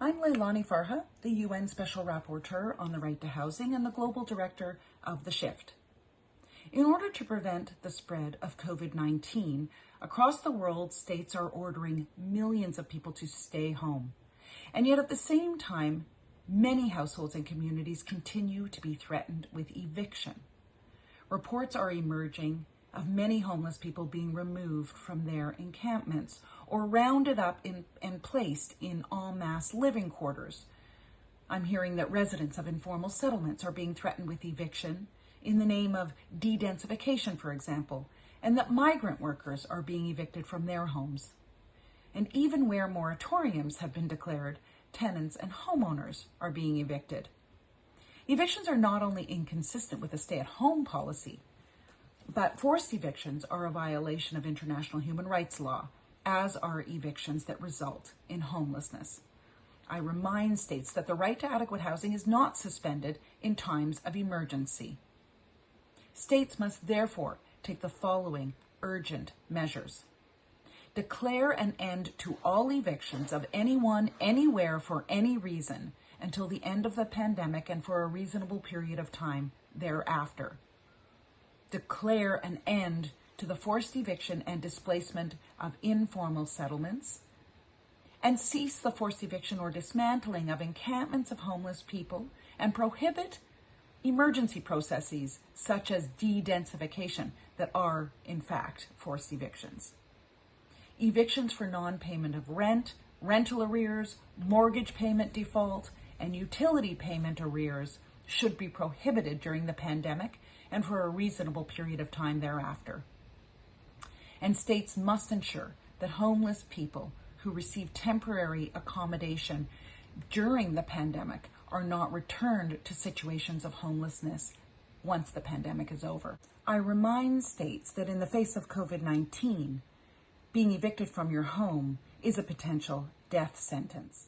I'm Leilani Farha, the UN Special Rapporteur on the Right to Housing and the Global Director of The Shift. In order to prevent the spread of COVID-19, across the world, states are ordering millions of people to stay home. And yet at the same time, many households and communities continue to be threatened with eviction. Reports are emerging of many homeless people being removed from their encampments or rounded up and placed in en masse living quarters. I'm hearing that residents of informal settlements are being threatened with eviction in the name of de-densification, for example, and that migrant workers are being evicted from their homes. And even where moratoriums have been declared, tenants and homeowners are being evicted. Evictions are not only inconsistent with a stay-at-home policy, but forced evictions are a violation of international human rights law, as are evictions that result in homelessness. I remind states that the right to adequate housing is not suspended in times of emergency. States must therefore take the following urgent measures. Declare an end to all evictions of anyone, anywhere, for any reason until the end of the pandemic and for a reasonable period of time thereafter. Declare an end to the forced eviction and displacement of informal settlements, and cease the forced eviction or dismantling of encampments of homeless people, and prohibit emergency processes such as de-densification that are, in fact, forced evictions. Evictions for non-payment of rent, rental arrears, mortgage payment default, and utility payment arrears should be prohibited during the pandemic and for a reasonable period of time thereafter. And states must ensure that homeless people who receive temporary accommodation during the pandemic are not returned to situations of homelessness once the pandemic is over. I remind states that in the face of COVID-19, being evicted from your home is a potential death sentence.